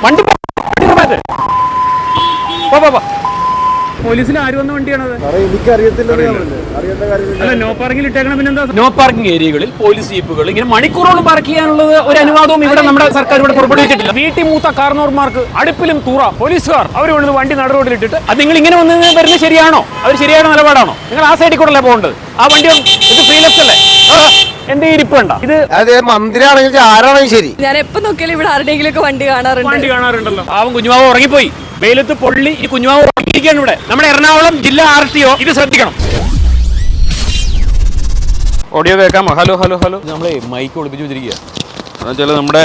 വണ്ടി പോലീസിൽ ആര് വന്ന വണ്ടിയാണത്? നോ പാർക്കിംഗ് ഇട്ടേക്കണം. പിന്നെന്താ നോ പാർക്കിംഗ് ഏരിയകളിൽ പോലീസ് ജീപ്പുകൾ ഇങ്ങനെ മണിക്കൂറോളം പാർക്ക് ചെയ്യാനുള്ളത് ഒരു അനുവാദവും ഇവിടെ നമ്മുടെ സർക്കാർ ഇവിടെ പുറപ്പെടുവിച്ചിട്ടില്ല. വീട്ടിൽ മൂത്ത കാർന്നോർമാർക്ക് അടുപ്പിലും തൂറ പോലീസുകാർ അവർ കൊണ്ടു വണ്ടി നട റോഡിലിട്ടിട്ട് അത് നിങ്ങൾ ഇങ്ങനെ വന്ന് വരുന്നത് ശരിയാണോ? അവർ ശരിയായ നിലപാടാണോ? നിങ്ങൾ ആ സൈഡിൽ കൂടെ അല്ലേ പോകേണ്ടത്? ആ വണ്ടി ഇത് ഫ്രീ ലെഫ്റ്റ് അല്ലേ? എന്റെ ഇരിപ്പുണ്ട ഇത് മന്ത്രിയാണെങ്കിൽ ആരാണെങ്കിൽ ശരി. ഞാൻ എപ്പോ നോക്കിയാലും ഇവിടെ ആരുടെയെങ്കിലും വണ്ടി കാണാറുണ്ടല്ലോ. ആവും കുഞ്ഞുമാവ് ഉറങ്ങിപ്പോയി. വെയിലത്ത് പൊള്ളി ഈ കുഞ്ഞുമാവ് ഉറങ്ങിയിരിക്കുകയാണ് ഇവിടെ. നമ്മുടെ എറണാകുളം ജില്ലാ RTO ഇത് ശ്രദ്ധിക്കണം. ഓഡിയോ കേൾക്കാം. Hello hello hello. നമ്മളെ മൈക്ക് ഒളിപ്പിച്ച് വെച്ചിരിക്കുക. എന്നുവെച്ചാൽ നമ്മുടെ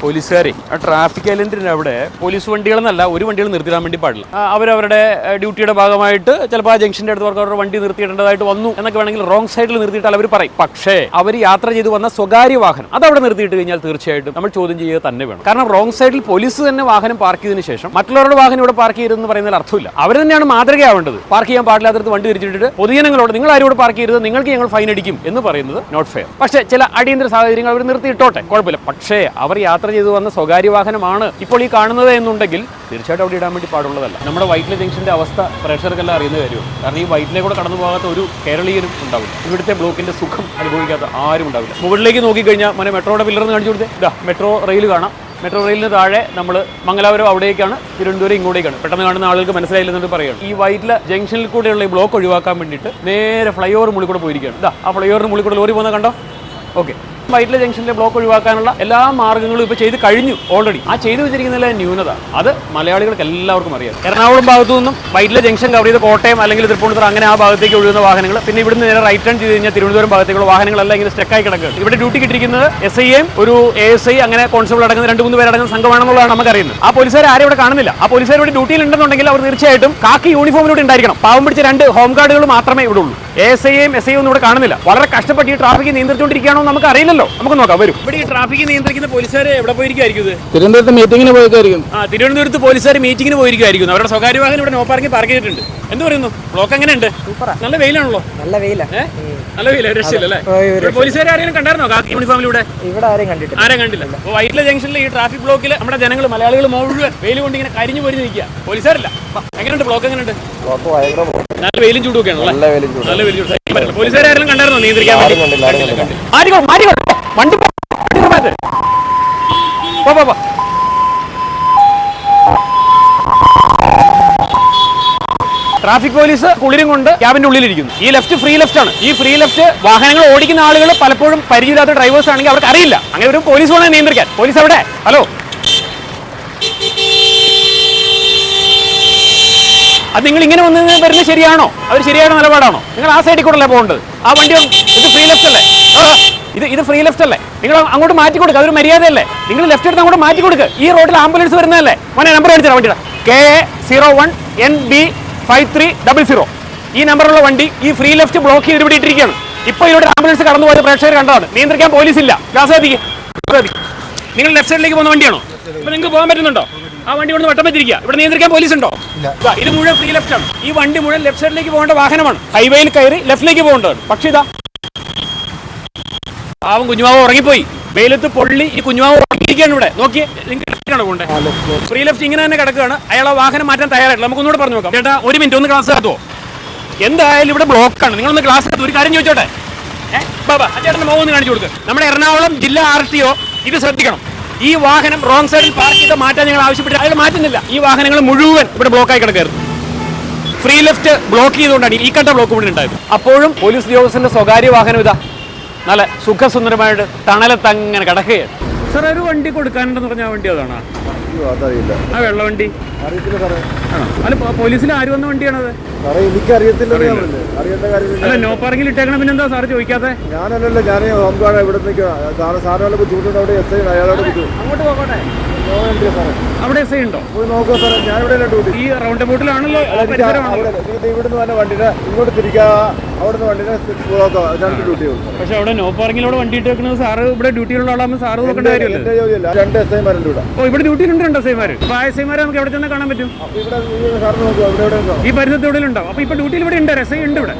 പോലീസുകാരെ ആ ട്രാഫിക് ഐലൻഡിന് അവിടെ പോലീസ് വണ്ടികളെന്നല്ല ഒരു വണ്ടികൾ നിർത്തിയിടാൻ വേണ്ടി പാടില്ല. അവരവരുടെ ഡ്യൂട്ടിയുടെ ഭാഗമായിട്ട് ചിലപ്പോൾ ആ ജംഗ്ഷൻ്റെ അടുത്ത് അവരുടെ വണ്ടി നിർത്തിയിടേണ്ടതായിട്ട് വന്നു എന്നൊക്കെ വേണമെങ്കിൽ റോങ് സൈഡിൽ നിർത്തിയിട്ടാൽ അവർ പറയും. പക്ഷേ അവർ യാത്ര ചെയ്ത് വന്ന സ്വകാര്യ വാഹനം അത് അവിടെ നിർത്തിയിട്ട് കഴിഞ്ഞാൽ തീർച്ചയായിട്ടും നമ്മൾ ചോദ്യം ചെയ്യുക തന്നെ വേണം. കാരണം റോങ് സൈഡിൽ പോലീസ് തന്നെ വാഹനം പാർക്ക് ചെയ്തതിന് ശേഷം മറ്റുള്ളവരുടെ വാഹനം ഇവിടെ പാർക്ക് ചെയ്തെന്ന് പറയുന്നതിൽ അർത്ഥമില്ല. അവർ തന്നെയാണ് മാതൃകയാവേണ്ടത്. പാർക്ക് ചെയ്യാൻ പാടില്ലാത്തടത്ത് വണ്ടി തിരിച്ചിട്ട് പൊതുജനങ്ങളോട് നിങ്ങൾ ആരും ഇവിടെ പാർക്ക് ചെയ്തത് നിങ്ങൾക്ക് ഞങ്ങൾ ഫൈൻ അടിക്കും എന്ന് പറയുന്നത് നോട്ട് ഫെയർ. പക്ഷേ ചില അടിയന്തര സാഹചര്യങ്ങൾ അവർ നിർത്തിയിട്ടോട്ടെ, കുഴപ്പമില്ല. പക്ഷേ അവർ യാത്ര ചെയ്തു വന്ന സ്വകാര്യ വാഹനമാണ് ഇപ്പോൾ ഈ കാണുന്നത് എന്നുണ്ടെങ്കിൽ തീർച്ചയായിട്ടും അവിടെ ഇടാൻ വേണ്ടി പാടുള്ളതല്ല. നമ്മുടെ വൈറ്റില ജംഗ്ഷന്റെ അവസ്ഥ പ്രേക്ഷകർക്കെല്ലാം അറിയുന്ന കാര്യമാണ്. കാരണം ഈ വൈറ്റിലെ കൂടെ കടന്നു പോകാത്ത ഒരു കേരളീയനും ഉണ്ടാവില്ല. ഇവിടുത്തെ ബ്ലോക്കിന്റെ സുഖം അനുഭവിക്കാത്ത ആരും ഉണ്ടാവില്ല. മുകളിലേക്ക് നോക്കിക്കഴിഞ്ഞാൽ മെട്രോയുടെ പില്ലർന്ന് കാണിച്ചു കൊടുത്തേ. ഇതാ മെട്രോ റെയിൽ കാണാം. മെട്രോ റെയിലിന് താഴെ നമ്മൾ മംഗലാപുരം അവിടേക്കാണ്, തിരുവനന്തപുരം ഇങ്ങോട്ടേക്കാണ്. പെട്ടെന്ന് കാണുന്ന ആളുകൾക്ക് മനസ്സിലായില്ലെന്ന് പറയുകയാണ്. ഈ വൈറ്റില ജംഗ്ഷനിൽ കൂടെയുള്ള ഈ ബ്ലോക്ക് ഒഴിവാക്കാൻ വേണ്ടിയിട്ട് നേരെ ഫ്ലൈ ഓവർ മുകളിൽ കൂടെ പോയിരിക്കുകയാണ്. ഇതാ ആ ഫ്ലൈ ഓവറിന് മുകളിൽ കൂടെ ലോറി പോകുന്ന കണ്ടോ? ഓക്കെ. വൈറ്റില ജംഗ്ഷനിലെ ബ്ലോക്ക് ഒഴിവാക്കാനുള്ള എല്ലാ മാർഗ്ഗങ്ങളും ഇപ്പോൾ ചെയ്ത് കഴിഞ്ഞു ഓൾറെഡി. ആ ചെയ്തു വെച്ചിരിക്കുന്നതിലെ ന്യൂനത അത് മലയാളികൾക്ക് എല്ലാവർക്കും അറിയാം. എറണാകുളം ഭാഗത്തു നിന്നും വൈറ്റില ജംഗ്ഷൻ കവർ ചെയ്ത് കോട്ടയം അല്ലെങ്കിൽ തൃപ്പൂണിത്തുറ അങ്ങനെ ആ ഭാഗത്തേക്ക് ഒഴുകുന്ന വാഹനങ്ങൾ, പിന്നെ ഇവിടുന്ന് നേരെ റൈറ്റ് ടേൺ ചെയ്ത് കഴിഞ്ഞാൽ തിരുവനന്തപുരം ഭാഗത്തേക്കുള്ള വാഹനങ്ങളെല്ലാം ഇങ്ങനെ സ്റ്റക്കായി കിടക്കുകയാണ്. ഇവിടെ ഡ്യൂട്ടി കിട്ടിയിരിക്കുന്നത് SIയും ഒരു ASI അങ്ങനെ കോൺസ്റ്റബിൾ അടങ്ങുന്ന 2-3 പേരടങ്ങുന്ന സംഘമാണെന്നുള്ളതാണ് നമുക്കറിയുന്നത്. ആ പോലീസുകാർ ആരും ഇവിടെ കാണുന്നില്ല. ആ പോലീസുകാർ ഇവിടെ ഡ്യൂട്ടിയിൽ ഉണ്ടെന്നുണ്ടെങ്കിൽ അവർ തീർച്ചയായിട്ടും കാക്കി യൂണിഫോമിലൂടെ ഉണ്ടായിരിക്കണം. പാവം പിടിച്ച 2 ഹോം ഗാർഡുകൾ മാത്രമേ ഇവിടെ ഉള്ളൂ. ASIയും SIയും ഒന്നും ഇവിടെ കാണുന്നില്ല. വളരെ കഷ്ടപ്പെട്ട് ഈ ട്രാഫിക് നിയന്ത്രിച്ചുകൊണ്ടിരിക്കുകയാണോ നമുക്ക് അറിയില്ലല്ലോ. നമുക്ക് നോക്കാം. വരും. ഇവിടെ ഈ ട്രാഫിക് നിയന്ത്രിക്കുന്ന പോലീസുകാരെ എവിടെ പോയിരിക്കും? തിരുവനന്തപുരത്ത് മീറ്റിംഗിന് പോയിരിക്കും. തിരുവനന്തപുരത്ത് പോലീസുകാർ മീറ്റിംഗിന് പോയിരിക്കും. അവരുടെ സ്വകാര്യ വാഹനം ഇവിടെ നോ പാർക്കിംഗ് പാർക്ക് ചെയ്തിട്ടുണ്ട്. എന്ത് പറയുന്നു? ബ്ലോക്ക് എങ്ങനെയുണ്ട്? നല്ല വെയിലാണല്ലോ. നല്ല വെയില രക്ഷയില്ലല്ലേ? പോലീസുകാരെ ആരെങ്കിലും കണ്ടായിരുന്നോ കാക്കി യൂണിഫോമിലൂടെ? ഇവിടെ ആരെയും കണ്ടില്ല. വൈറ്റില ജംഗ്ഷനിൽ ഈ ട്രാഫിക് ബ്ലോക്കിൽ നമ്മുടെ ജനങ്ങൾ മലയാളികൾ മുഴുവൻ വെയിൽ കൊണ്ട് ഇങ്ങനെ കരിഞ്ഞു പോരിഞ്ഞ് നിൽക്കുക. പോലീസുകാരില്ല. എങ്ങനെയുണ്ട് ബ്ലോക്ക്? എങ്ങനെയുണ്ട്? നല്ല വെയിലും ചൂടുമൊക്കെയാണ്. നല്ല വെയിൽ ചൂട്. പോലീസുകാരെ ആരെങ്കിലും കണ്ടായിരുന്നോ നിയന്ത്രിക്കാൻ? വണ്ടി ട്രാഫിക് പോലീസ് കുളിരും കൊണ്ട് ക്യാബിന്റെ ഉള്ളിലിരിക്കുന്നു. ഈ ലെഫ്റ്റ് ഫ്രീ ലെഫ്റ്റ് ആണ്. ഈ ഫ്രീ ലെഫ്റ്റ് വാഹനങ്ങൾ ഓടിക്കുന്ന ആളുകൾ പലപ്പോഴും പരിചയമില്ലാത്ത ഡ്രൈവേഴ്സ് ആണെങ്കിൽ അവർക്ക് അറിയില്ല. അങ്ങനെ ഒരു പോലീസ് വേണം നിയന്ത്രിക്കാൻ. പോലീസ് എവിടെ? ഹലോ, അത് നിങ്ങൾ ഇങ്ങനെ വന്ന് വരുന്നത് ശരിയാണോ? അവർ ശരിയായ നിലപാടാണോ? നിങ്ങൾ ആ സൈഡിൽ കൂടെ അല്ലേ പോകേണ്ടത്? ആ വണ്ടി ഇത് ഫ്രീ ലെഫ്റ്റ് അല്ലേ? ഇത് ഫ്രീ ലെഫ്റ്റ് അല്ലേ? നിങ്ങൾ അങ്ങോട്ട് മാറ്റി കൊടുക്കുക. അതൊരു മര്യാദയല്ലേ? നിങ്ങൾ ലെഫ്റ്റ് എടുത്ത് അങ്ങോട്ട് മാറ്റി കൊടുക്കുക. ഈ റോഡിൽ ആംബുലൻസ് വരുന്നതല്ലേ? മോനെ നമ്പർ അടിച്ചാൽ വണ്ടിയുടെ KA01NB5300 ഈ നമ്പറുള്ള വണ്ടി ഈ ഫ്രീ ലെഫ്റ്റ് ബ്ലോക്ക് ചെയ്ത് ഇവിടെ ഇട്ടിരിക്കുകയാണ്. ഇപ്പോൾ ഇവിടെ ആംബുലൻസ് കടന്നു പോയത് പ്രേക്ഷകർ കണ്ടതാണ്. നിയന്ത്രിക്കാൻ പോലീസ് ഇല്ല. നിങ്ങൾ ലെഫ്റ്റ് സൈഡിലേക്ക് പോകുന്ന വണ്ടിയാണോ? ഇപ്പൊ നിങ്ങൾക്ക് പോകാൻ പറ്റുന്നുണ്ടോ? ആ വണ്ടി കൊണ്ട് വട്ടം വെച്ചിരിക്കുക. ഇവിടെ നിയന്ത്രിക്കാൻ പോലീസ് ഉണ്ടോ? ഇത് മുഴുവൻ ഫ്രീ ലെഫ്റ്റ് ആണ്. ഈ വണ്ടി മുഴുവൻ ലെഫ്റ്റ് സൈഡിലേക്ക് പോകേണ്ട വാഹനമാണ്. ഹൈവേയിൽ കയറി ലെഫ്റ്റിലേക്ക് പോകേണ്ടതാണ്. പക്ഷേ ഇതാ പാവം കുഞ്ഞുമാവ് ഉറങ്ങിപ്പോയി. വെയിലത്ത് പൊള്ളി ഈ കുഞ്ഞുമാവ് ഉറങ്ങിയിരിക്കുകയാണ് ഇവിടെ. നോക്കിയേ, നിങ്ങൾക്ക് പോകണ്ടേ? ഫ്രീ ലെഫ്റ്റ് ഇങ്ങനെ തന്നെ കിടക്കുകയാണ്. അയാൾ ആ വാഹനം മാറ്റാൻ തയ്യാറായിട്ടില്ല. നമുക്കൊന്നുകൂടെ പറഞ്ഞു നോക്കാം. ചേട്ടാ ഒരു മിനിറ്റ് ഒന്ന് ക്ലാസ് കാത്തുവോ? എന്തായാലും ഇവിടെ ബ്ലോക്കാണ്. നിങ്ങളൊന്ന് ക്ലാസ് കാത്തു. ഒരു കാര്യം ചോദിച്ചോട്ടെ? ബാബാ ചേട്ടൻ്റെ മുഖം ഒന്ന് കാണിച്ചു കൊടുക്കുക. നമ്മുടെ എറണാകുളം ജില്ലാ RTO ഇത് ശ്രദ്ധിക്കണം. ഈ വാഹനം റോങ് സൈഡിൽ പാർക്ക് ചെയ്ത് മാറ്റാൻ ഞങ്ങൾ ആവശ്യപ്പെട്ട് അയാൾ മാറ്റുന്നില്ല. ഈ വാഹനങ്ങൾ മുഴുവൻ ഇവിടെ ബ്ലോക്കായി കിടക്കായിരുന്നു. ഫ്രീ ലെഫ്റ്റ് ബ്ലോക്ക് ചെയ്തുകൊണ്ടാണ് ഈ കണ്ട ബ്ലോക്ക് ഇവിടെ ഉണ്ടായത്. അപ്പോഴും പോലീസ് ഉദ്യോഗസ്ഥന്റെ സ്വകാര്യ വാഹനം ഇതാ നല്ല സുഖസുന്ദരമായിട്ട് തണലത്തങ്ങനെ കിടക്കുകയാണ്. സാർ ഒരു വണ്ടി കൊടുക്കാനുണ്ടെന്ന് പറഞ്ഞ വണ്ടി അതാണോ? ആ വെള്ള വണ്ടി ആണോ? അല്ല പോലീസിൽ ആര് വന്ന വണ്ടിയാണത്? അല്ല നോ പാർക്കിംഗ് ഇട്ടേക്കണം. പിന്നെന്താ സാറ് ചോദിക്കാതെ? ഞാനല്ലല്ലോ, ഞാൻ ഹോം ഗാർഡ് ഇവിടെ സാറിനുള്ള ബുദ്ധിമുട്ടുണ്ട്. അവിടെ അയാളോട് അങ്ങോട്ട് പോകട്ടെ. അവിടെ SI ഉണ്ടോ? നോക്കുക സാറേ, ഞാനിവിടെ ഈ റൗണ്ട് ബോട്ടിലാണല്ലോ. ഇവിടുന്ന് തന്നെ വണ്ടിയുടെ ഇങ്ങോട്ട് തിരിക്കുക. അവിടുന്ന് വണ്ടിനെ രണ്ട് ഡ്യൂട്ടി കൊടുക്കും. പക്ഷെ അവിടെ നോ പാർക്കിലൂടെ വണ്ടി ഇട്ട് വെക്കുന്നത് സാറ് ഇവിടെ ഡ്യൂട്ടിയിലുള്ള ആളാകുമ്പോൾ സാറ് നോക്കേണ്ട കാര്യമല്ലേ? എന്റെ ജോലിയല്ല, രണ്ട് എസ് ഐമാരുണ്ട് ഇവിടെ. ഓ, ഇവിടെ ഡ്യൂട്ടിയിലുണ്ട് രണ്ട് എസ് ഐമാര്. അപ്പൊ ആ എസ് ഐമാരെ നമുക്ക് എവിടെ ചെന്ന് കാണാൻ പറ്റും? ഇവിടെ സാറിന് നോക്കുക, ഇവിടെ എവിടെ ഉണ്ടോ? ഈ പരിസരത്ത് എവിടെ ഉണ്ടാവും? അപ്പൊ ഇപ്പൊ ഡ്യൂട്ടിയിൽ ഇവിടെ ഉണ്ട്, എസ് ഐ ഉണ്ട് ഇവിടെ.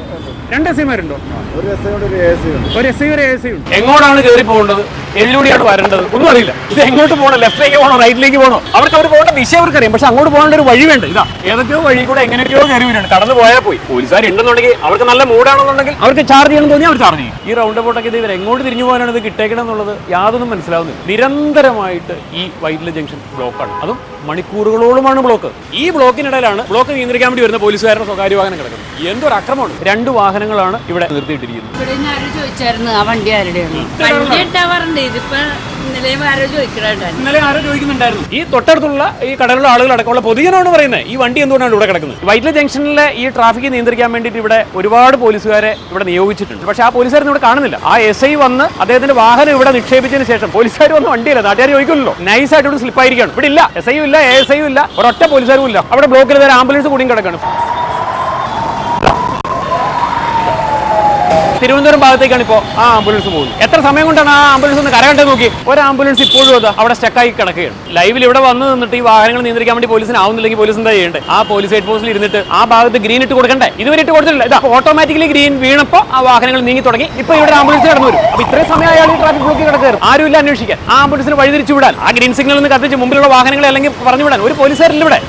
രണ്ട് എസ് ഐമാരുണ്ടോ? ഒരു എസ് ഐ ഉണ്ട്, ഒരു എ എസ് ഐ ഉണ്ട്. ഒരു എസ് ഐ ഒരു എസ് ഐ ഉണ്ട്. എങ്ങോട്ടാണ് കയറി പോകേണ്ടത്, എതിലൂടെയാണ് വരേണ്ടത് ഒന്നും അറിയില്ല. ഇത് എങ്ങോട്ട് പോകണം, ലെഫ്റ്റിലേക്ക് പോകണോ റൈറ്റിലേക്ക് പോകണോ? അവർക്ക് അവർ പോകേണ്ട ദിശ അവർക്കറിയാം, പക്ഷെ അങ്ങോട്ട് പോകേണ്ട ഒരു വഴി വേണ്ട. ഇതാ ഏതൊക്കെയോ വഴി കൂടെ എങ്ങനെയൊക്കെയോ കയറി വരുന്നുണ്ട്. കടന്നു പോയാൽ പോയി. പോലീസുകാർ ഉണ്ടെന്നുണ്ടെങ്കിൽ അവർക്ക് നല്ല മൂടാണെന്നുണ്ടെങ്കിൽ അവർക്ക് ചാർജ് ചെയ്യണം തോന്നി അവർ ചാർജ് ചെയ്യും. ഈ റൗണ്ട് അബൌട്ടൊക്കെ ഇത് എങ്ങോട്ട് തിരിഞ്ഞു പോകാനാണ് ഇത് കിട്ടേക്കണം എന്നുള്ളത് യാതൊന്നും മനസ്സിലാവുന്നില്ല. നിരന്തരമായിട്ട് ഈ വൈറ്റില ജംഗ്ഷൻ ബ്ലോക്കാണ്, അതും മണിക്കൂറുകളോളമാണ് ബ്ലോക്ക്. ഈ ബ്ലോക്കിനിടയിലാണ് ബ്ലോക്ക് നിയന്ത്രിക്കാൻ വേണ്ടി വരുന്ന പോലീസുകാരുടെ സ്വകാര്യ വാഹനം കിടക്കുന്നത്. എന്തൊരു അക്രമമാണ്. രണ്ട് വാഹനങ്ങളാണ് ഇവിടെ നിർത്തിയിട്ടിരിക്കുന്നത്. ഇവിടെ ആരും ചോദിച്ചായിരുന്നു ആ വണ്ടി ആരുടെയാണ്? വണ്ടി ഉണ്ടാവാറുണ്ട്, ഇതിപ്പോ ഇന്നലെയും ആരോ ചോദിക്കണ്ടായിരുന്നു. ഇന്നലെ ആരോ ചോദിക്കുന്നുണ്ടായിരുന്നു. ഈ തൊട്ടടുത്തുള്ള ഈ കടലുള്ള ആളുകൾ അടക്കമുള്ള പൊതുജനമാണ് പറയുന്നത് ഈ വണ്ടി എന്തുകൊണ്ടാണ് ഇവിടെ കിടക്കുന്നത്. വൈറ്റില ജംഗ്ഷനിലെ ഈ ട്രാഫിക് നിയന്ത്രിക്കാൻ വേവേണ്ടിയിട്ട് ഇവിടെ ഒരുപാട് പോലീസുകാരെ ഇവിടെ നിയോഗിച്ചിട്ടുണ്ട്. പക്ഷേ ആ പോലീസുകാരൊന്നും ഇവിടെ കാണുന്നില്ല. ആ എസ് ഐ വന്ന് അദ്ദേഹത്തിന്റെ വാഹനം ഇവിടെ നിക്ഷേപിച്ചതിന് ശേഷം പോലീസുകാർ വന്ന് വണ്ടിയില്ല, നാട്ടുകാർ ചോദിക്കുമല്ലോ, നൈസായിട്ട് ഇവിടെ സ്ലിപ്പായിരിക്കണം. ഇവിടെ ഇല്ല, എസ് ഐയും ഇല്ല, എ എസ് ഐയും ഇല്ല, ഒരൊറ്റ പോലീസുകാരും ഇല്ല. അവിടെ ബ്ലോക്കിൽ നേരെ ആംബുലൻസ് കൂടിയും കിടക്കണം. തിരുവനന്തപുരം ഭാഗത്തേക്കാണ് ഇപ്പോൾ ആ ആംബുലൻസ് പോകുന്നത്. എത്ര സമയം കൊണ്ടാണ് ആ ആംബുലൻസ് ഒന്ന് കരകണ്ടേ നോക്കി. ഒരു ആംബുലൻസ് ഇപ്പോഴും അത് അവിടെ സ്റ്റക്കായി കിടക്കുകയാണ്. ലൈവിൽ ഇവിടെ വന്ന് നിന്നിട്ട് ഈ വാഹനങ്ങൾ നിയന്ത്രിക്കാൻ വേണ്ടി പോലീസിന് ആവുന്നില്ലെങ്കിൽ പോലീസ് എന്താ ചെയ്യേണ്ടത്? ആ പോലീസ് ഹെഡ് പോസ്റ്റിൽ ഇരുന്നിട്ട് ആ ഭാഗത്ത് ഗ്രീൻ ഇട്ട് കൊടുക്കണ്ടേ? ഇതുവരെ ഇട്ട് കൊടുത്തിട്ടില്ല. ഇതാ ഓട്ടോമാറ്റിക്കലി ഗ്രീൻ വീണപ്പോൾ ആ വാഹനങ്ങൾ നീങ്ങി തുടങ്ങി. ഇപ്പൊ ഇവിടെ ആംബുലൻസ് കടന്നു വരും. അപ്പൊ ഇത്രയും സമയം അയാൾ ഈ ട്രാഫിക് ബ്ലോക്കിൽ കിടക്കുകയാണ്. ആരുമില്ല അന്വേഷിക്കാൻ. ആ ആംബുലൻസിന് വഴിതിരിച്ചു വിടാൻ, ആ ഗ്രീൻ സിഗ്നൽ ഒന്ന് കത്തിച്ച് മുമ്പിലുള്ള വാഹനങ്ങളെ അല്ലെങ്കിൽ പറഞ്ഞു വിടാൻ ഒരു പോലീസുകാരില്ല ഇവിടെ.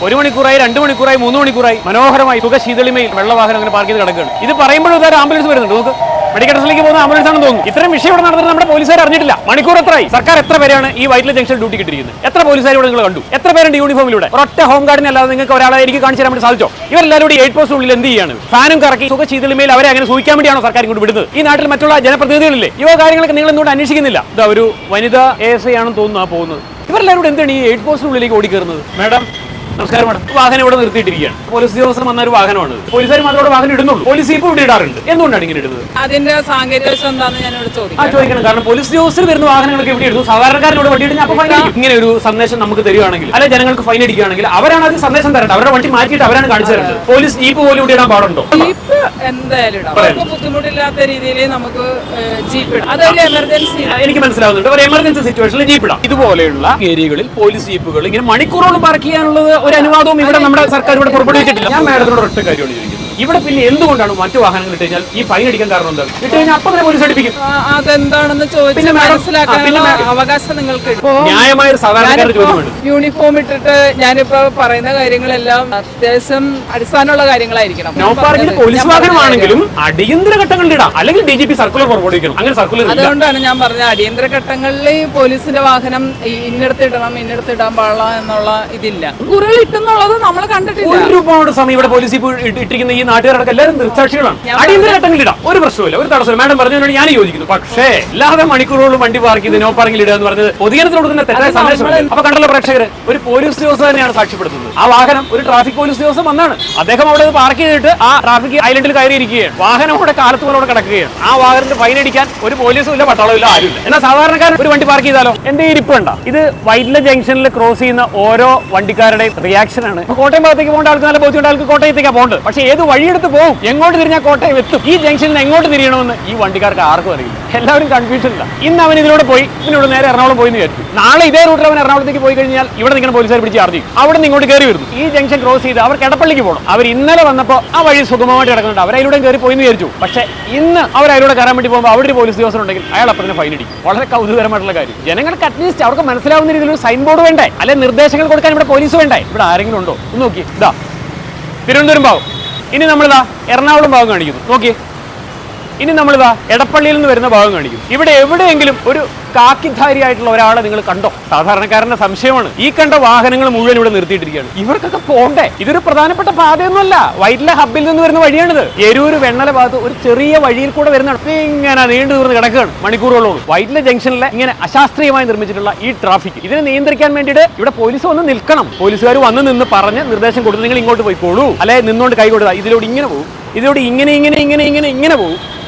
1 മണിക്കൂറായി, 2 മണിക്കൂറായി, 3 മണിക്കൂറായി മനോഹരമായി സുഖശീതളിമയിൽ വെള്ളവാഹനം അങ്ങനെ പാർക്ക് ചെയ്ത് കിടക്കുകയാണ്. ഇത് പറയുമ്പോഴും ഒരു ആംബുലൻസ് വരുന്നുണ്ട്. നമുക്ക് മെഡിക്കൽ ടെസ്റ്റിലേക്ക് പോകുന്ന ആംബുലൻസ് ആണെന്ന് തോന്നുന്നു. ഇത്രയും വിഷയം ഇവിടെ നടന്നിട്ട് നമ്മുടെ പോലീസുകാർ അറിഞ്ഞിട്ടില്ല. മണിക്കൂർ എത്രയായി? സർക്കാർ എത്ര പേരാണ് ഈ വൈറ്റില ജംഗ്ഷൻ ഡ്യൂട്ടി കിട്ടിയിരിക്കുന്നത്? എത്ര പോലീസുകാർ ഇവിടെ നിങ്ങൾ കണ്ടു? എത്ര പേരുണ്ട് യൂണിഫോമിലൂടെ? ഒരൊറ്റ ഹോം ഗാർഡിനെ അല്ലാതെ നിങ്ങൾക്ക് ഒരാളെ എനിക്ക് കാണിച്ചു തരാൻ വേണ്ടി സാധിച്ചോ? ഇവരെല്ലാവരും കൂടി 8 പോസ്റ്റിനുള്ളിൽ എന്ത് ചെയ്യാണ്? ഫാനും കറക്കി സുഖശീതളിമയിൽ അവരെ അങ്ങനെ സൂഹിക്കാൻ വേണ്ടിയാണോ സർക്കാർ ഇങ്ങോട്ട് വിടുന്നത്? ഈ നാട്ടിൽ മറ്റുള്ള ജനപ്രതിനിധികളില്ലേ? ഇവ കാര്യങ്ങളൊക്കെ നിങ്ങൾ എന്തുകൊണ്ട് അന്വേഷിക്കുന്നില്ല? ഇതാ ഒരു വനിതാ ASI ആണെന്ന് തോന്നുന്നു ആ പോകുന്നത്. ഇവരെല്ലാവരും കൂടെ എന്താണ് ഈ 8 പോസ്റ്റിനുള്ളിലേക്ക് ഓടിക്കയറുന്നത്? മാഡം നമസ്കാരം മാഡം. വാഹനം ഇവിടെ നിർത്തിയിട്ടിരിക്കുകയാണ്. പോലീസ് ഉദ്യോഗസ്ഥർ വന്ന ഒരു വാഹനമാണ്. പോലീസുകാർ മാത്രം വാഹനം ഇടുന്നുള്ളൂ. പോലീസ് ഇപ്പോൾ ഇവിടെ ഇടാറുണ്ട്. എന്തുകൊണ്ടാണ് ഇങ്ങനെ ഇടുന്നത്? അതിന്റെ സാങ്കേതിക വശം എന്താണെന്ന് ഞാൻ ഇവിടെ ചോദിക്കണം. കാരണം പോലീസ് ഉദ്യോഗസ്ഥർ വരുന്ന വാഹനങ്ങളൊക്കെ ഇവിടെ ഇടുന്നു. സാധാരണക്കാരോട് വണ്ടി ഇടുന്ന അപ്പോൾ ഫൈൻ അടിക്കും. ഇങ്ങനെ ഒരു സന്ദേശം നമുക്ക് തരികയാണെങ്കിൽ, അല്ലെ ജനങ്ങൾക്ക് ഫൈൻ അടിക്കുകയാണെങ്കിൽ അവരാണ് അത് സന്ദേശം തരേണ്ടത്. അവരുടെ വണ്ടി മാറ്റിയിട്ട് അവരാണ് കാണിച്ചു തരേണ്ടത്. പോലീസ് ജീപ്പ് പോലും ഇവിടെ ഇടാൻ പാടുണ്ടോ? ജീപ്പ് എന്തായാലും ഇടാം. ബുദ്ധിമുട്ടില്ലാത്ത രീതിയിൽ നമുക്ക് ജീപ്പ് ഇടാം. അതൊരു എമർജൻസി. എനിക്ക് മനസ്സിലാവുന്നുണ്ട്. ഒരു എമർജൻസി സിറ്റുവേഷനിൽ ജീപ്പ് ഇടാം. ഇതുപോലെയുള്ള ഏരിയകളിൽ പോലീസ് ജീപ്പുകൾ ഇങ്ങനെ മണിക്കൂറോളം പാർക്ക് ചെയ്യാനുള്ള ഒരു അനുവാദവും ഇവിടെ നമ്മുടെ സർക്കാർ ഇവിടെ പുറപ്പെടുവിച്ചിട്ടില്ല. ഞാൻ മാഡത്തിനോട് ഒറ്റ കാര്യമാണ് ചോദിക്കുന്നത്. ഇവിടെ പിന്നെ എന്തുകൊണ്ടാണ് മറ്റു വാഹനങ്ങൾ ഇട്ട് കഴിഞ്ഞാൽ ഈ ഫൈൻ അടിക്കാൻ കാരണം എന്താണ്? ഇട്ട് കഴിഞ്ഞാൽ അപ്പം തന്നെ പോലീസ് അടിപ്പിക്കും. അതെന്താണെന്ന് ചോദിച്ചാൽ മനസ്സിലാക്കാനുള്ള അവകാശം നിങ്ങൾക്ക് ന്യായമായ ഒരു സാധാരണക്കാരുടെ ചോദ്യമാണ്. യൂണിഫോം ഇട്ടിട്ട് ഞാനിപ്പോ പറയുന്ന കാര്യങ്ങളെല്ലാം അത്യാവശ്യം അടിസ്ഥാനമുള്ള കാര്യങ്ങളായിരിക്കണം. നോ പാർക്കിൽ പോലീസ് വാഹനമാണെങ്കിലും അടിയന്തര ഘട്ടങ്ങളിൽ ഇടാം, അല്ലെങ്കിൽ DGP സർക്കുലർ പുറപ്പെടുവിക്കണം. അങ്ങനെ സർക്കുലർ. അതുകൊണ്ടാണ് ഞാൻ പറഞ്ഞത് അടിയന്തര ഘട്ടങ്ങളിൽ പോലീസിന്റെ വാഹനം ഇന്നടത്തിടണം, ഇന്നടത്തിടാൻ പാടില്ല എന്നുള്ള ഇതില്ല. കുറികൾ ഇട്ടെന്നുള്ളത് നമ്മൾ കണ്ടിട്ടില്ല. ഒരുപാട് സമയം ഇവിടെ പോലീസ് ഇട്ടിരിക്കുന്ന ഈ നാട്ടുകാരടക്കം എല്ലാവരും ദൃക്സാക്ഷികളാണ്. അടിയന്തര ഘട്ടങ്ങളിൽ ഇടാം, ഒരു പ്രശ്നമില്ല, ഒരു തടസ്സമില്ല. മാഡം പറഞ്ഞതിനോട് ഞാൻ യോജിക്കുന്നു. പക്ഷേ അല്ലാതെ മണിക്കൂറുകളും വണ്ടി പാർക്ക് ചെയ്ത് നോ പാർക്കിൽ ഇടുക എന്ന് പറഞ്ഞത് പൊതുജനത്തിനോട് തന്നെ തെറ്റായ സന്ദേശമാണ്. അപ്പൊ കണ്ടല്ലോ പ്രേക്ഷകര്, ഒരു പോലീസ് ഉദ്യോഗസ്ഥ തന്നെയാണ് സാക്ഷ്യപ്പെടുത്തുന്നത്. ആ വാഹനം ഒരു ട്രാഫിക് പോലീസ് ഉദ്യോഗസ്ഥൻ വന്നാണ്. അദ്ദേഹം അവിടെ പാർക്ക് ചെയ്തിട്ട് ആ ട്രാഫിക് ഐലൻഡിൽ കയറിയിരിക്കുകയാണ്. വാഹനം അവിടെ കാലത്ത് പോലെ അവിടെ കിടക്കുകയാണ്. ആ വാഹനത്തിന് ഫൈൻ അടിക്കാൻ ഒരു പോലീസും ഇല്ല, പട്ടാളവും ഇല്ല, ആരുമില്ല. എന്നാൽ സാധാരണക്കാരൻ ഒരു വണ്ടി പാർക്ക് ചെയ്താലോ? എന്റെ ഇരിപ്പ് കണ്ട. ഇത് വൈറ്റില ജംഗ്ഷനിൽ ക്രോസ് ചെയ്യുന്ന ഓരോ വണ്ടിക്കാരുടെയും റിയാക്ഷൻ ആണ്. കോട്ടയം ഭാഗത്തേക്ക് പോകേണ്ട ആൾക്ക് നല്ല ബോധ്യമുണ്ട്, ആൾക്ക് കോട്ടയത്തേക്കാണ് പോകേണ്ടത്. പക്ഷേ ഏത് വഴിയെടുത്ത് പോകും, എങ്ങോട്ട് തിരിഞ്ഞാൽ കോട്ടയം എത്തും? ഈ ജംഗ്ഷനിൽ എങ്ങോട്ട് തിരിയണമെന്ന് ഈ വണ്ടിക്കാർക്ക് ആർക്കും അറിയില്ല. എല്ലാവരും കൺഫ്യൂഷനില്ല. ഇന്ന് അവൻ ഇതിലൂടെ പോയി, ഇതിലൂടെ നേരെ എറണാകുളം പോയി എന്ന് വിചാരിച്ചു. നാളെ ഇതേ റൂട്ടിൽ അവൻ എറണാകുളത്തേക്ക് പോയി കഴിഞ്ഞാൽ ഇവിടെ നിൽക്കുന്ന പോലീസുകാർ പിടിച്ച് ചാർജ് ചെയ്യും. അവിടെ നിന്ന് ഇങ്ങോട്ട് കയറി വരുന്നു. ഈ ജംഗ്ഷൻ ക്രോസ് ചെയ്ത് അവർക്ക് എടപ്പള്ളിക്ക് പോകണം. അവർ ഇന്നലെ വന്നപ്പോൾ ആ വഴി സുഗമമായിട്ട് കിടക്കുന്നുണ്ട്. അവരതിലൂടെ കയറി പോയി എന്ന് വിചാരിച്ചു. പക്ഷേ ഇന്ന് അവർ അതിലൂടെ കയറാൻ വേണ്ടി പോകുമ്പോൾ അവിടെ ഒരു പോലീസ് ഉദ്യോഗസ്ഥർ ഉണ്ടെങ്കിൽ അയാൾ അപ്പം തന്നെ ഫൈൻ അടിക്കും. വളരെ കൗതുകരമായിട്ടുള്ള കാര്യം. ജനങ്ങൾക്ക് അറ്റ്ലീസ്റ്റ് അവർക്ക് മനസ്സിലാവുന്ന രീതിയിലൊരു സൈൻ ബോർഡ് വേണ്ടേ, അല്ലെ നിർദ്ദേശങ്ങൾ കൊടുക്കാൻ ഇവിടെ പോലീസ് വേണ്ടേ? ഇവിടെ ആരെങ്കിലും ഉണ്ടോ? ഒന്ന് നോക്കി. ഇതാ തിരുവനന്തപുരം ഭാഗം. ഇനി നമ്മളിതാ എറണാകുളം ഭാഗം കാണിക്കുന്നു. നോക്കി. ഇനി നമ്മളിതാ എടപ്പള്ളിയിൽ നിന്ന് വരുന്ന ഭാഗം കാണിക്കും. ഇവിടെ എവിടെയെങ്കിലും ഒരു കാക്കിധാരിയായിട്ടുള്ള ഒരാളെ നിങ്ങൾ കണ്ടോ? സാധാരണക്കാരന്റെ സംശയമാണ്. ഈ കണ്ട വാഹനങ്ങൾ മുഴുവൻ ഇവിടെ നിർത്തിയിട്ടിരിക്കുകയാണ്. ഇവർക്കൊക്കെ പോണ്ടേ? ഇതൊരു പ്രധാനപ്പെട്ട പാതയൊന്നുമല്ല, വൈറ്റില ഹബ്ബിൽ നിന്ന് വരുന്ന വഴിയാണിത്. എരൂര് വെണ്ണല ഭാഗത്ത് ഒരു ചെറിയ വഴിയിൽ കൂടെ വരുന്നതാണ്. ഇങ്ങനെ നീണ്ടു തീർന്ന് കിടക്കുകയാണ് മണിക്കൂറുകളോളം. വൈറ്റില ജംഗ്ഷനിലെ ഇങ്ങനെ അശാസ്ത്രീയമായി നിർമ്മിച്ചിട്ടുള്ള ഈ ട്രാഫിക് ഇതിനെ നിയന്ത്രിക്കാൻ വേണ്ടിയിട്ട് ഇവിടെ പോലീസ് വന്ന് നിൽക്കണം. പോലീസുകാർ വന്ന് നിന്ന് പറഞ്ഞ് നിർദ്ദേശം കൊടുത്ത് നിങ്ങൾ ഇങ്ങോട്ട് പോയിക്കോളൂ, അല്ലെ നിന്നുകൊണ്ട് കൈ കൊടുത്താൽ ഇതിലൂടെ ഇങ്ങനെ പോകും, ഇതിലൂടെ ഇങ്ങനെ ഇങ്ങനെ ഇങ്ങനെ ഇങ്ങനെ ഇങ്ങനെ പോകും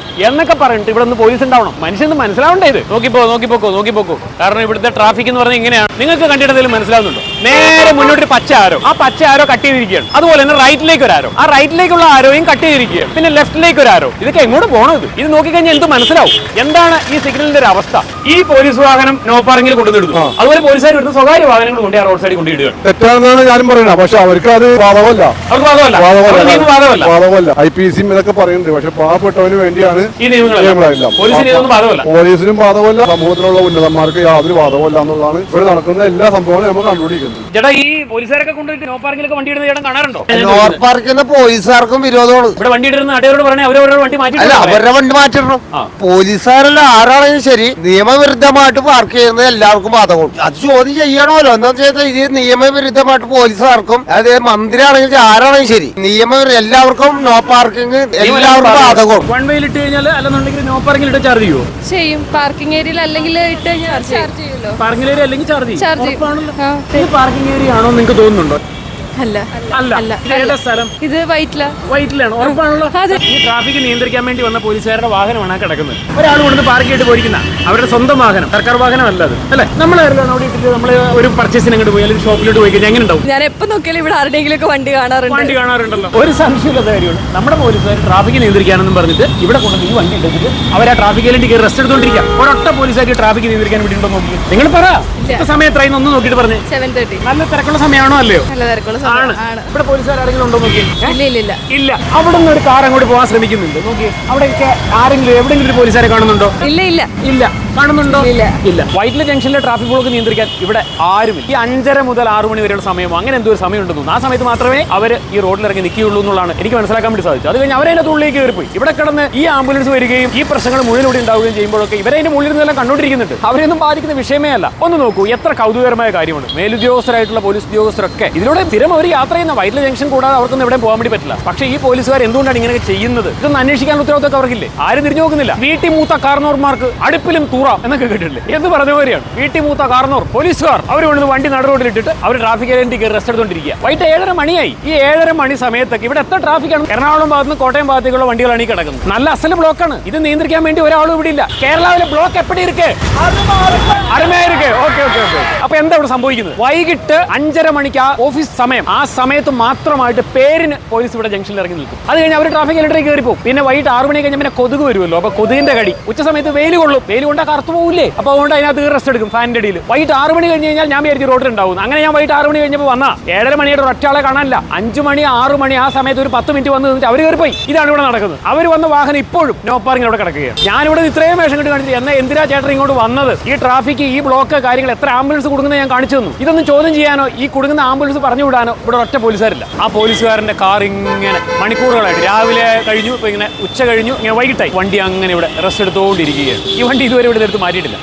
എന്നൊക്കെ പറഞ്ഞിട്ട് ഇവിടെ ഒന്ന് പോലീസ് ഉണ്ടാവണം. മനുഷ്യന് മനസ്സിലാവണ്ടേ ഇത്? നോക്കിപ്പോക്കോ. കാരണം ഇവിടുത്തെ ട്രാഫിക് എന്ന് പറഞ്ഞാൽ ഇങ്ങനെയാണ്. നിങ്ങൾക്ക് കണ്ടിട്ട് എന്തെങ്കിലും മനസ്സിലാവുന്നുണ്ടോ? നേരെ മുന്നോട്ട് ഒരു പച്ച ആരോ, ആ പച്ച ആരോ കട്ട് ചെയ്തിരിക്കുകയാണ്. അതുപോലെ തന്നെ റൈറ്റിലേക്ക് ഒരു ആരോ, ആ റൈറ്റിലേക്കുള്ള ആരോയും കട്ട് ചെയ്തിരിക്കുകയാണ്. പിന്നെ ലെഫ്റ്റിലേക്ക് ഒരു ആരോ. ഇതൊക്കെ എങ്ങോട്ട് പോകണത്? ഇത് നോക്കിക്കഴിഞ്ഞാൽ എന്ത് മനസ്സിലാവും? എന്താണ് ഈ സിഗ്നലിന്റെ ഒരു അവസ്ഥ? ഈ പോലീസ് വാഹനം നോ പാർക്കിംഗിൽ കൊണ്ടുവന്നിടുന്നു. അതുപോലെ പോലീസുകാർ ഇവിടുത്തെ സ്വകാര്യ വാഹനങ്ങൾ കൊണ്ട് റോഡ് സൈഡിൽ കൊണ്ടിടുകയാണ്. തെറ്റാണെന്നാണ് ഞാനും പറയുന്നത്. പക്ഷെ അവർക്ക് അത് ബാധകമല്ല. അവർക്ക് ബാധകമല്ല. IPC ഇതൊക്കെ പറയുന്നുണ്ട്. പക്ഷെ പാവപ്പെട്ടവന് വേണ്ടിയാണ് ഈ നിയമങ്ങളെല്ലാം. പോലീസിനും ബാധകമല്ല, സമൂഹത്തിലുള്ള ഉന്നതന്മാർക്ക് യാതൊരു ബാധകമല്ല എന്നുള്ളതാണ് ഇവിടെ നടക്കുന്ന എല്ലാ സംഭവങ്ങളും നമ്മൾ കണ്ടുപിടിക്കുന്നത്. ചേട്ടാ, ഈ പോലീസുകാരൊക്കെ കൊണ്ടുപോയിട്ട് നോ പാർക്കിലൊക്കെ വണ്ടി ഇടുന്ന ചേട്ടൻ കാണാറുണ്ടോ? നോർ പാർക്കുന്ന പോലീസുകാർക്കും വിരോധമാണ്. ഇവിടെ വണ്ടി ഇടുന്ന നാട്ടുകാരോട് പറഞ്ഞാൽ അവരവരുടെ വണ്ടി മാറ്റി. അല്ല, അവരുടെ വണ്ടി മാറ്റിടണം. പോലീസുകാരല്ല ആരാണെങ്കിലും ശരി, നിയമവിരുദ്ധമായിട്ട് പാർക്ക് ചെയ്യുന്നത് എല്ലാവർക്കും ബാധകമാണ്. അത് ചോദ്യം ചെയ്യണമല്ലോ. എന്താ വെച്ചാൽ ഇത് നിയമവിരുദ്ധമായിട്ട് പോലീസുകാർക്കും അതായത് മന്ത്രിയാണെങ്കിലും ആരാണെങ്കിലും ശരി, എല്ലാവർക്കും നോ പാർക്കിംഗ് എല്ലാവർക്കും ബാധകമാണ്. വൺ വേയിൽ ഇട്ട് കഴിഞ്ഞാൽ അല്ലെന്നുണ്ടെങ്കിൽ നോ പാർക്കിംഗ് ഇട്ട് ചാർജ് ചെയ്യുമോ? ചെയ്യും. പാർക്കിംഗ് ഏരിയയിൽ അല്ലെങ്കിൽ ഇട്ട് കഴിഞ്ഞാൽ ചാർജ് ചെയ്യുമല്ലോ. പാർക്കിംഗ് ഏരിയ അല്ലെങ്കിൽ ചാർജ് ചെയ്യും. ആ. ഈ പാർക്കിംഗ് ഏരിയ ആണോ നിങ്ങൾക്ക് തോന്നുന്നുണ്ടോ? അല്ല അല്ല. ഏതാ സ്ഥലം? ഇത് വൈറ്റിലാണ്. ഉറപ്പാണല്ലോ. ഈ ട്രാഫിക് നിയന്ത്രിക്കാൻ വേണ്ടി വന്ന പോലീസുകാരുടെ വാഹനമാണ് കിടക്കുന്നത്. ഒരാൾ കൊണ്ടുവന്ന് പാർക്ക് ചെയ്തിട്ട് പോയിരിക്കുന്ന അവരുടെ സ്വന്തം വാഹനം, സർക്കാർ വാഹനമല്ല അത്, അല്ലേ? നമ്മളായിരുന്നു അവിടെ ഇട്ടിട്ട് നമ്മൾ ഒരു പർച്ചേസിന് അങ്ങോട്ട് പോയി അല്ലെങ്കിൽ ഷോപ്പിലോട്ട് പോയി കഴിഞ്ഞാൽ എങ്ങനെ ഉണ്ടാവും? ഞാൻ എപ്പോ നോക്കിയാലും ഇവിടെ ആരുടെയെങ്കിലും ഒക്കെ വണ്ടി കാണാറുണ്ടല്ലോ. ഒരു സംശയമില്ലാത്ത കാര്യമാണ്. നമ്മുടെ പോലീസുകാർ ട്രാഫിക് നിയന്ത്രിക്കാനെന്നും പറഞ്ഞിട്ട് ഇവിടെ കൊണ്ടുവന്ന് ഈ വണ്ടി എടുത്തിട്ട് അവർ ആ ട്രാഫിക് വേണ്ടി റെസ്റ്റ് എടുത്തോണ്ടിരിക്കുക. ഒരൊറ്റ പോലീസുകാർക്ക് ട്രാഫിക് നിയന്ത്രിക്കാൻ വേണ്ടി ഉണ്ടോ നോക്കി നിങ്ങൾ പറ. സമയം എത്രയെന്ന് ഒന്ന് നോക്കിയിട്ട് പറഞ്ഞേ. 7:30. നല്ല തിരക്കുള്ള സമയമാണോ അല്ലയോ? നല്ല തിരക്കുള്ള ആണ്. ഇവിടെ പോലീസുകാരെങ്കിലും ഉണ്ടോ നോക്കി? ഇല്ല. അവിടെ നിന്ന് ഒരു കാർ അങ്ങോട്ട് പോകാൻ ശ്രമിക്കുന്നുണ്ട്. നോക്കി അവിടെയൊക്കെ ആരെങ്കിലും എവിടെയെങ്കിലും ഒരു പോലീസുകാരെ കാണുന്നുണ്ടോ? ഇല്ല. കാണുന്നുണ്ടോ? ഇല്ല. വൈറ്റില ജംഗ്ഷനിലെ ട്രാഫിക് ബ്ലോക്ക് നിയന്ത്രിക്കാൻ ഇവിടെ ആരുമില്ല. ഈ 5:30 മുതൽ 6 മണി വരെയുള്ള സമയമോ അങ്ങനെ എന്തോ ഒരു സമയം ഉണ്ടെന്ന് തോന്നുന്നു. ആ സമയത്ത് മാത്രമേ അവർ ഈ റോഡിൽ ഇറങ്ങി നിൽക്കുകയുള്ളൂ എന്നുള്ളതാണ് എനിക്ക് മനസ്സിലാക്കാൻ വേണ്ടി സാധിച്ചു. അത് കഴിഞ്ഞ് അവരതിന്റെ ഉള്ളിലേക്ക് കയറിപ്പോയി. ഇവിടെ കിടന്ന് ഈ ആംബുലൻസ് വരികയും ഈ പ്രശ്നങ്ങൾ മുഴുവൻ ഇവിടെ ഉണ്ടാവുകയും ചെയ്യുമ്പോഴൊക്കെ ഇവരതിന്റെ മുകളിൽ നിന്നെല്ലാം കണ്ടുകൊണ്ടിരിക്കുന്നുണ്ട്. അവരെയൊന്നും ബാധിക്കുന്ന വിഷയമേ അല്ല. ഒന്ന് നോക്കൂ, എത്ര കൗതുകകരമായ കാര്യമാണ്. മേലുദ്യോഗസ്ഥരായിട്ടുള്ള പോലീസ് ഉദ്യോഗസ്ഥരൊക്കെ ഇതിലൂടെ സ്ഥിരം അവർ യാത്ര ചെയ്യുന്ന വൈറ്റില ജംഗ്ഷൻ കൂടാതെ അവർക്കൊന്നും എവിടെ പോകാൻ വേണ്ടി പറ്റില്ല. പക്ഷേ ഈ പോലീസുകാർ എന്തുകൊണ്ടാണ് ഇങ്ങനെ ചെയ്യുന്നത്? ഇതൊന്നും അന്വേഷിക്കാൻ ഉത്തരവാദിത്തം അവർക്കില്ലേ? ആരും തിരിഞ്ഞു നോക്കുന്നില്ല. വീട്ടിൽ മൂത്ത കാർന്നോർമാർക്ക് അടുപ്പിലും തൂറാം എന്നൊക്കെ കേട്ടിട്ടില്ലേ? എന്ന് പറഞ്ഞ പോലെയാണ്. വീട്ടിൽ മൂത്ത കാർന്നോർ പോലീസുകാർ അവർ കൊണ്ട് വണ്ടി നട റോഡിലിട്ടിട്ട് അവർ ട്രാഫിക് റെസ്റ്റ് എടുത്തോണ്ടിരിക്കുക. വൈകിട്ട് 7:30 മണിയായി. ഈ 7:30 മണി സമയത്തൊക്കെ ഇവിടെ എത്ര ട്രാഫിക്കാണ്? എറണാകുളം ഭാഗത്ത് നിന്ന് കോട്ടയം ഭാഗത്തേക്കുള്ള വണ്ടികളാണ് ഈ കിടക്കുന്നത്. നല്ല അസല് ബ്ലോക്കാണ്. ഇത് നിയന്ത്രിക്കാൻ വേണ്ടി ഒരാളും ഇവിടെ ഇല്ല. കേരളത്തിലെ ബ്ലോക്ക് എപ്പടി ഇരിക്കേ? ഓക്കെ. അപ്പൊ എന്താ ഇവിടെ സംഭവിക്കുന്നത്? വൈകിട്ട് 5:30 മണിക്ക് ആ ഓഫീസ് സമയം, ആ സമയത്ത് മാത്രമായിട്ട് പേരിന് പോലീസ് ഇവിടെ ജംഗ്ഷനിൽ ഇറങ്ങി നിൽക്കും. അത് കഴിഞ്ഞാൽ അവർ ട്രാഫിക് ഇലക്ട്രിക് കയറി പോകും. പിന്നെ വൈകിട്ട് 6 മണി കഴിഞ്ഞാൽ പിന്നെ കൊതുക് വരുമല്ലോ. അപ്പൊ കൊതുകിന്റെ കടി. ഉച്ച സമയത്ത് വെയിൽ കൊള്ളും. വെയിൽ കൊണ്ടാൽ കറുത്തു പോകില്ലേ? അപ്പൊ അതുകൊണ്ട് അതിനകത്ത് റെസ്റ്റ് എടുക്കും ഫാനിന്റെ അടിയിൽ. വൈകിട്ട് 6 മണി കഴിഞ്ഞ് കഴിഞ്ഞാൽ ഞാൻ വിചാരിച്ചു റോഡിൽ ഉണ്ടാവും. അങ്ങനെ ഞാൻ വൈകിട്ട് 6 മണി കഴിഞ്ഞപ്പോൾ വന്നാ 7:30 മണിയുടെ ഒറ്റയാളെ കാണാനില്ല. 5 മണി 6 മണി ആ സമയത്ത് ഒരു 10 മിനിറ്റ് വന്ന് നിന്നിട്ട് അവർ കയറിപ്പോയി. ഇതാണ് ഇവിടെ നടക്കുന്നത്. അവർ വന്ന വാഹനം ഇപ്പോഴും നോ പാർക്കിംഗ് അവിടെ കിടക്കുകയാണ്. ഞാനിവിടെ ഇത്രയും വേഷം കെട്ട് കാണിച്ചു. എന്നാൽ എന്തിനാ ചേട്ടൻ ഇങ്ങോട്ട് വന്നത്? ഈ ട്രാഫിക്, ഈ ബ്ലോക്ക് കാര്യങ്ങൾ, എത്ര ആംബുലൻസ് കൊടുക്കുന്നത് ഞാൻ കാണിച്ചു തന്നു. ഇതൊന്നും ചോദ്യം ചെയ്യാനോ ഈ കൊടുക്കുന്ന ആംബുലൻസ് പറഞ്ഞു വിടാനോ ഇവിടെ ഒറ്റ പോലീസുകാരില്ല. ആ പോലീസുകാരന്റെ കാർ ഇങ്ങനെ മണിക്കൂറുകളായിട്ട് രാവിലെ കഴിഞ്ഞു, ഇപ്പൊ ഇങ്ങനെ ഉച്ച കഴിഞ്ഞു, ഇങ്ങനെ വൈകിട്ടായി വണ്ടി അങ്ങനെ ഇവിടെ റെസ്റ്റ് എടുത്തുകൊണ്ടിരിക്കുകയാണ്. ഈ വണ്ടി ഇതുവരെ ഇവിടെ എടുത്ത് മാറ്റിയിട്ടില്ല.